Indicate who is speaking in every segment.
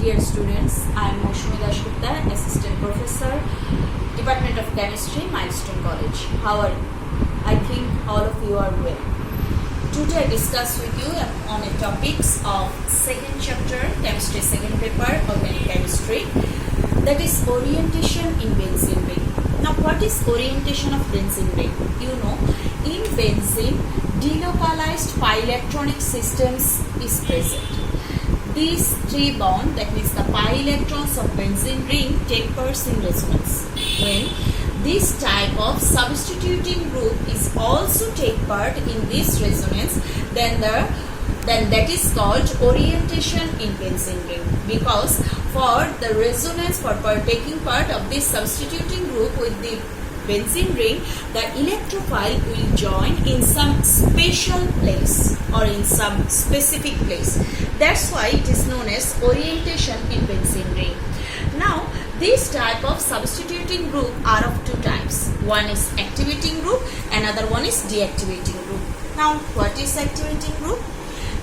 Speaker 1: Dear students, I am Moushumi Dasgupta, Assistant Professor, Department of Chemistry, Milestone College. How are you? I think all of you are well. Today I discuss with you on a topics of second chapter, chemistry second paper, organic chemistry, that is orientation in benzene ring. Now what is orientation of benzene ring? You know, in benzene, delocalized pi electronic systems is present. These three bonds, that means the pi electrons of benzene ring, take part in resonance. When this type of substituting group is also take part in this resonance, then that is called orientation in benzene ring. Because for the resonance, for taking part of this substituting group with the benzene ring, the electrophile will join in some special place or in some specific place. That's why it is known as orientation in benzene ring. Now, this type of substituting group are of two types. One is activating group, another one is deactivating group. Now, what is activating group?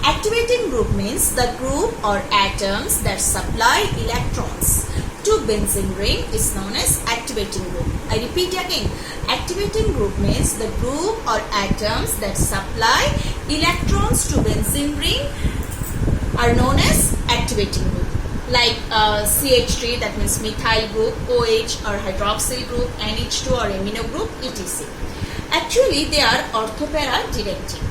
Speaker 1: Activating group means the group or atoms that supply electrons to benzene ring is known as activating group. I repeat again, activating group means the group or atoms that supply electrons to benzene ring are known as activating group. Like CH3, that means methyl group, OH or hydroxyl group, NH2 or amino group, etc. Actually, they are orthopara directing.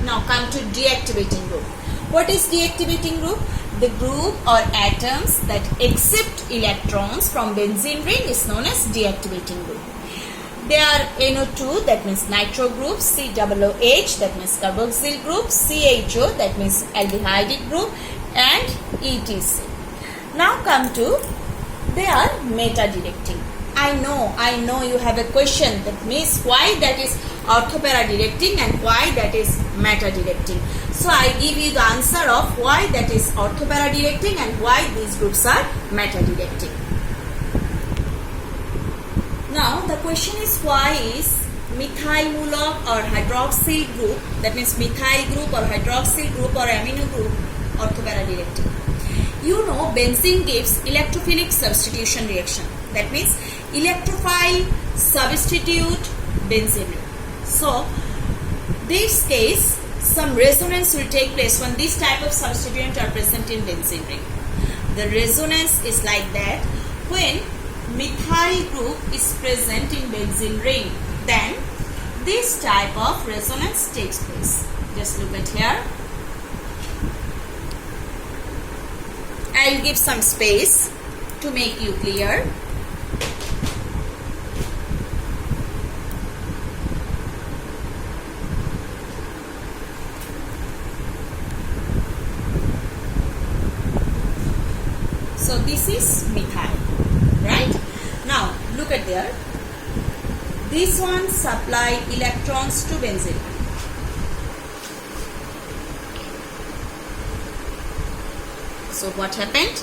Speaker 1: Now come to deactivating group. What is deactivating group? The group or atoms that accept electrons from benzene ring is known as deactivating group. They are NO2, that means nitro group, COOH, that means carboxyl group, CHO, that means aldehydic group, and etc. Now come to, they are meta-directing. I know you have a question, that means why that is orthopara directing and why that is meta-directing. So I give you the answer of why that is orthopara directing and why these groups are meta-directing. Now the question is, why is methylmulok or hydroxyl group, that means methyl group or hydroxyl group or amino group, orthopara directing? You know, benzene gives electrophilic substitution reaction. That means electrophile substitute benzene. So this case, some resonance will take place when this type of substituent are present in benzene ring. The resonance is like that. When methyl group is present in benzene ring, then this type of resonance takes place. Just look at here. I will give some space to make you clear. So this is methyl, right? Now look at there. This one supply electrons to benzene. So what happened?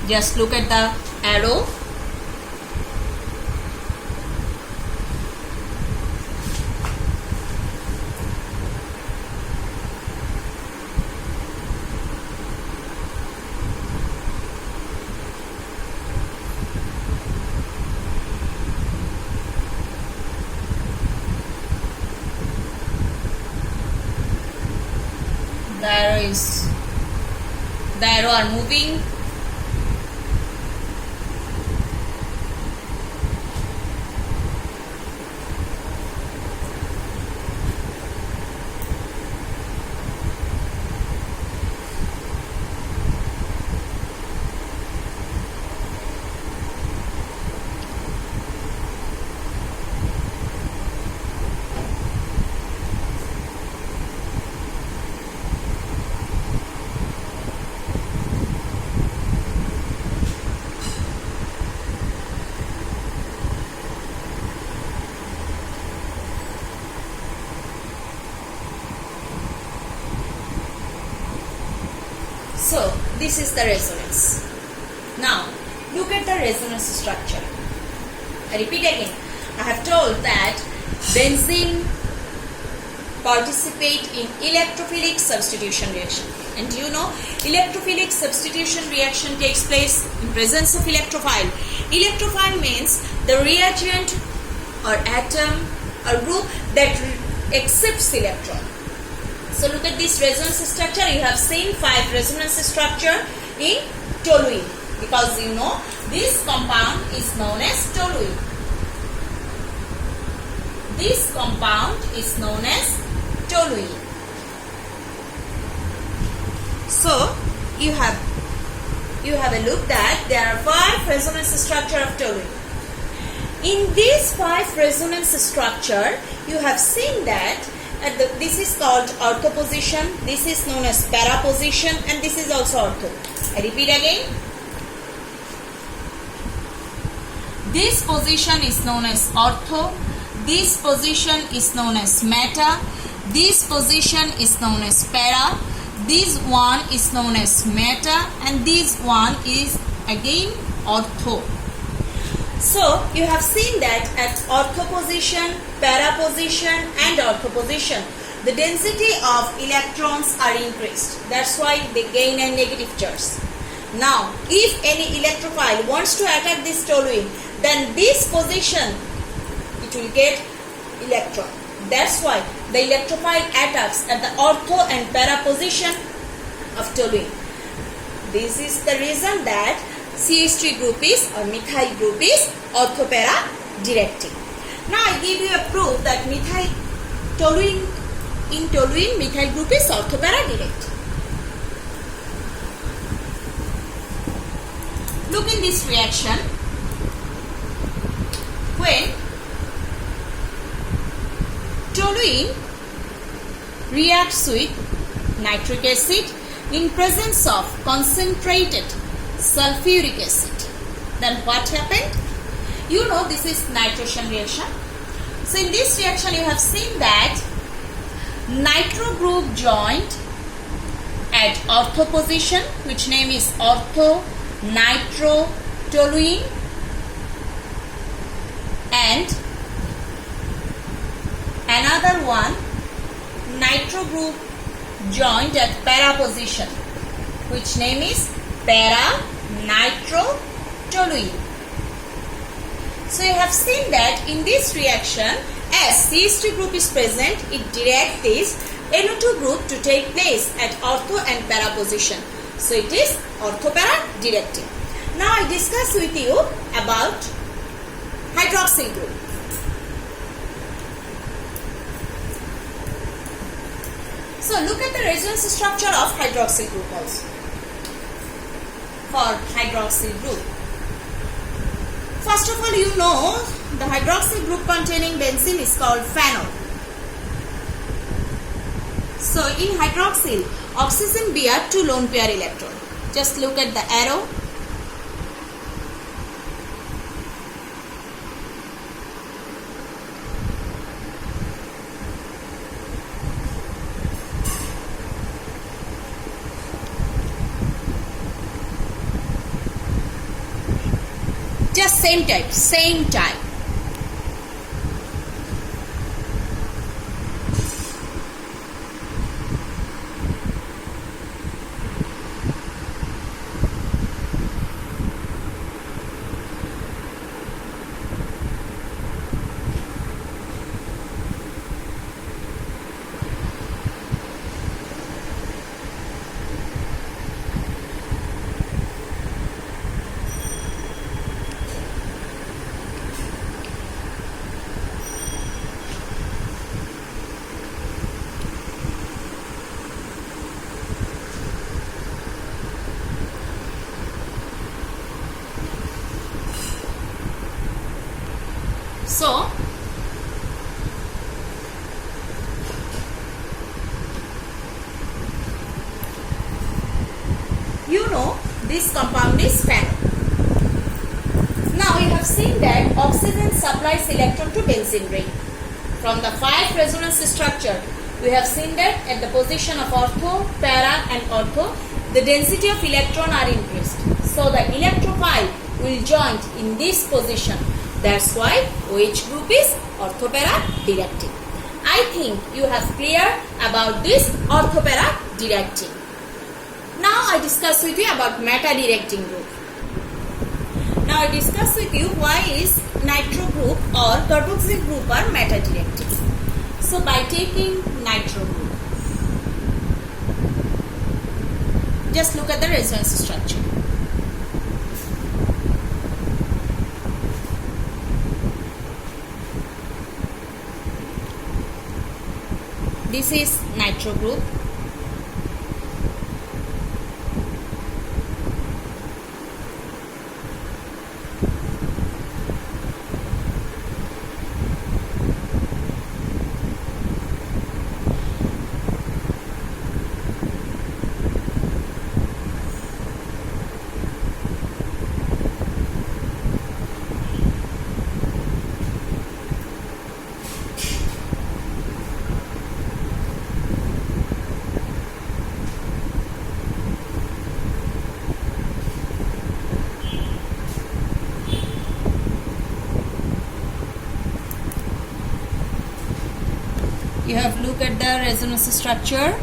Speaker 1: Just look at the arrow. The arrow are moving. So this is the resonance. Now look at the resonance structure. I repeat again. I have told that benzene participate in electrophilic substitution reaction. And you know, electrophilic substitution reaction takes place in presence of electrophile. Electrophile means the reagent or atom or group that accepts electron. So look at this resonance structure. You have seen 5 resonance structure in toluene, because you know this compound is known as toluene. This compound is known as toluene. So you have a look that there are 5 resonance structure of toluene. In these 5 resonance structure, you have seen that this is called ortho position, this is known as para position, and this is also ortho. I repeat again. This position is known as ortho, this position is known as meta, this position is known as para, this one is known as meta, and this one is again ortho. So you have seen that at ortho position, para position and ortho position, the density of electrons are increased. That's why they gain a negative charge. Now if any electrophile wants to attack this toluene, then this position it will get electron. That's why the electrophile attacks at the ortho and para position of toluene. This is the reason that CH3 group is or methyl group is orthopara directing. Now I give you a proof that toluene methyl group is orthopara directing. Look in this reaction. When toluene reacts with nitric acid in presence of concentrated sulfuric acid, then what happened? You know, this is nitration reaction. So in this reaction you have seen that nitro group joined at ortho position, which name is ortho nitro toluene, and another one nitro group joined at para position, which name is para nitro toluene. So you have seen that in this reaction, as CH3 group is present, it directs this NO2 group to take place at ortho and para position. So it is ortho-para directing. Now I discuss with you about hydroxyl group. So look at the resonance structure of hydroxyl group also. For hydroxyl group, first of all, you know the hydroxyl group containing benzene is called phenol. So in hydroxyl, oxygen bear 2 lone pair electron. Just look at the arrow. Just same type. So you know this compound is phenol. Now we have seen that oxygen supplies electron to benzene ring. From the 5 resonance structure, we have seen that at the position of ortho, para and ortho, the density of electron are increased. So the electrophile will join in this position. That's why OH group is orthopara directing. I think you have clear about this orthopara directing. Now I discuss with you about meta directing group. Now I discuss with you why is nitro group or carboxyl group are meta directing. So by taking nitro group, just look at the resonance structure. This is nitro group. You have looked at the resonance structure.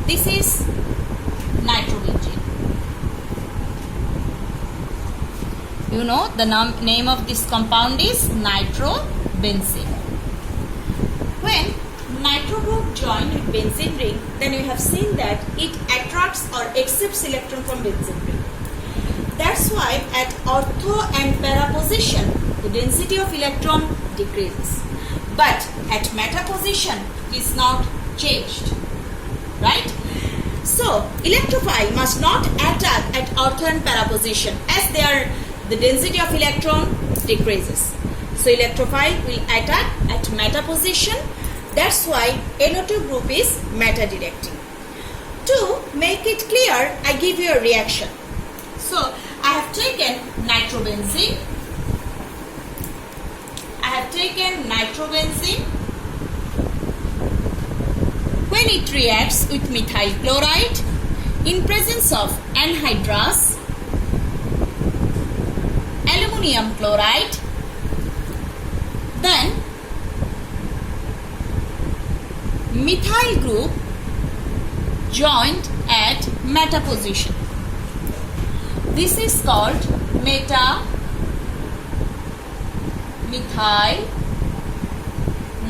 Speaker 1: This is nitrobenzene. You know the name of this compound is nitrobenzene. When nitro group join with benzene ring, then you have seen that it attracts or accepts electron from benzene ring. That's why at ortho and para position, the density of electron decreases. But at meta position, it is not changed. Right? So, electrophile must not attack at ortho and para position as the density of electron decreases. So, electrophile will attack at meta position. That's why NO2 group is meta directing. To make it clear, I give you a reaction. So, I have taken nitrobenzene. When it reacts with methyl chloride in presence of anhydrous aluminum chloride, then methyl group joined at meta position. This is called meta methyl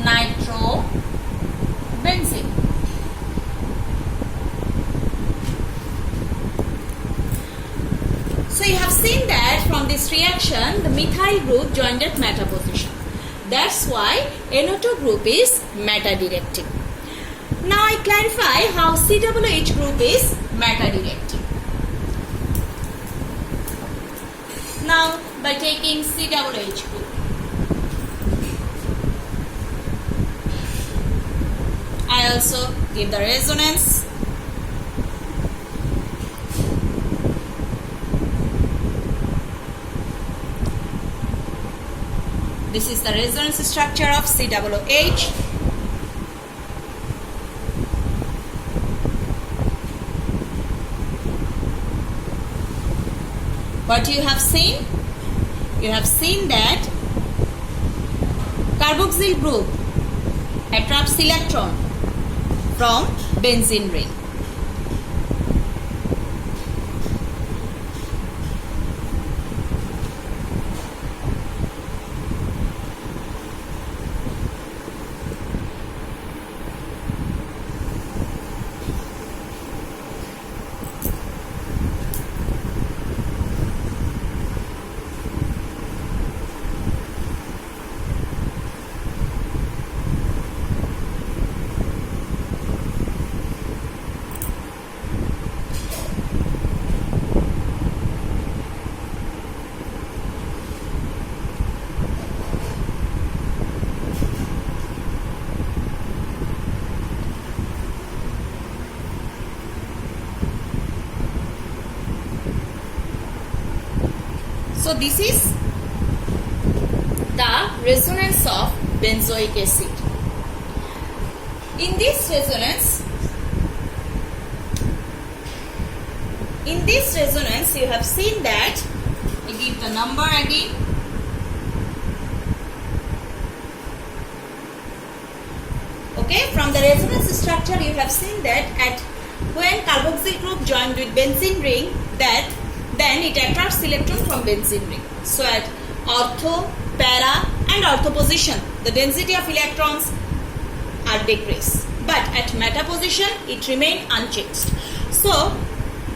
Speaker 1: nitrobenzene. So you have seen that from this reaction, the methyl group joined at meta position. That's why NO2 group is meta directing. Now I clarify how COOH group is meta directing. Now by taking COOH group, I also give the resonance. This is the resonance structure of COOH. What you have seen? You have seen that carboxyl group attracts electron from benzene ring. So this is the resonance of benzoic acid. In this resonance you have seen that, I give the number again. Okay, from the resonance structure you have seen that when carboxyl group joined with benzene ring, then it attracts electron from benzene ring. So at ortho, para and ortho position, the density of electrons are decreased, but at meta position it remain unchanged. So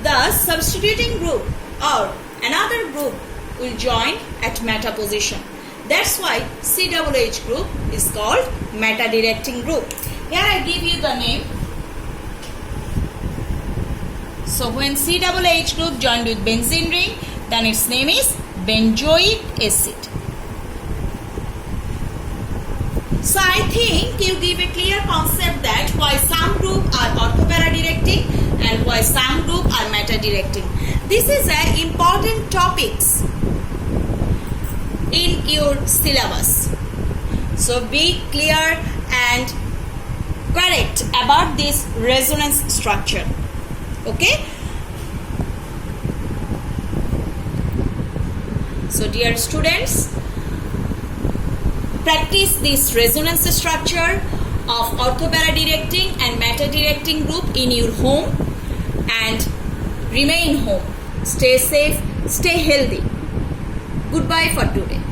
Speaker 1: the substituting group or another group will join at meta position. That's why COOH group is called meta directing group. Here I give you the name. So when COOH group joined with benzene ring, then its name is benzoic acid. So I think you give a clear concept that why some group are orthopara directing and why some group are meta directing. This is an important topics in your syllabus. So be clear and correct about this resonance structure. Okay? So dear students, practice this resonance structure of orthopara directing and meta directing group in your home and remain home. Stay safe, stay healthy. Goodbye for today.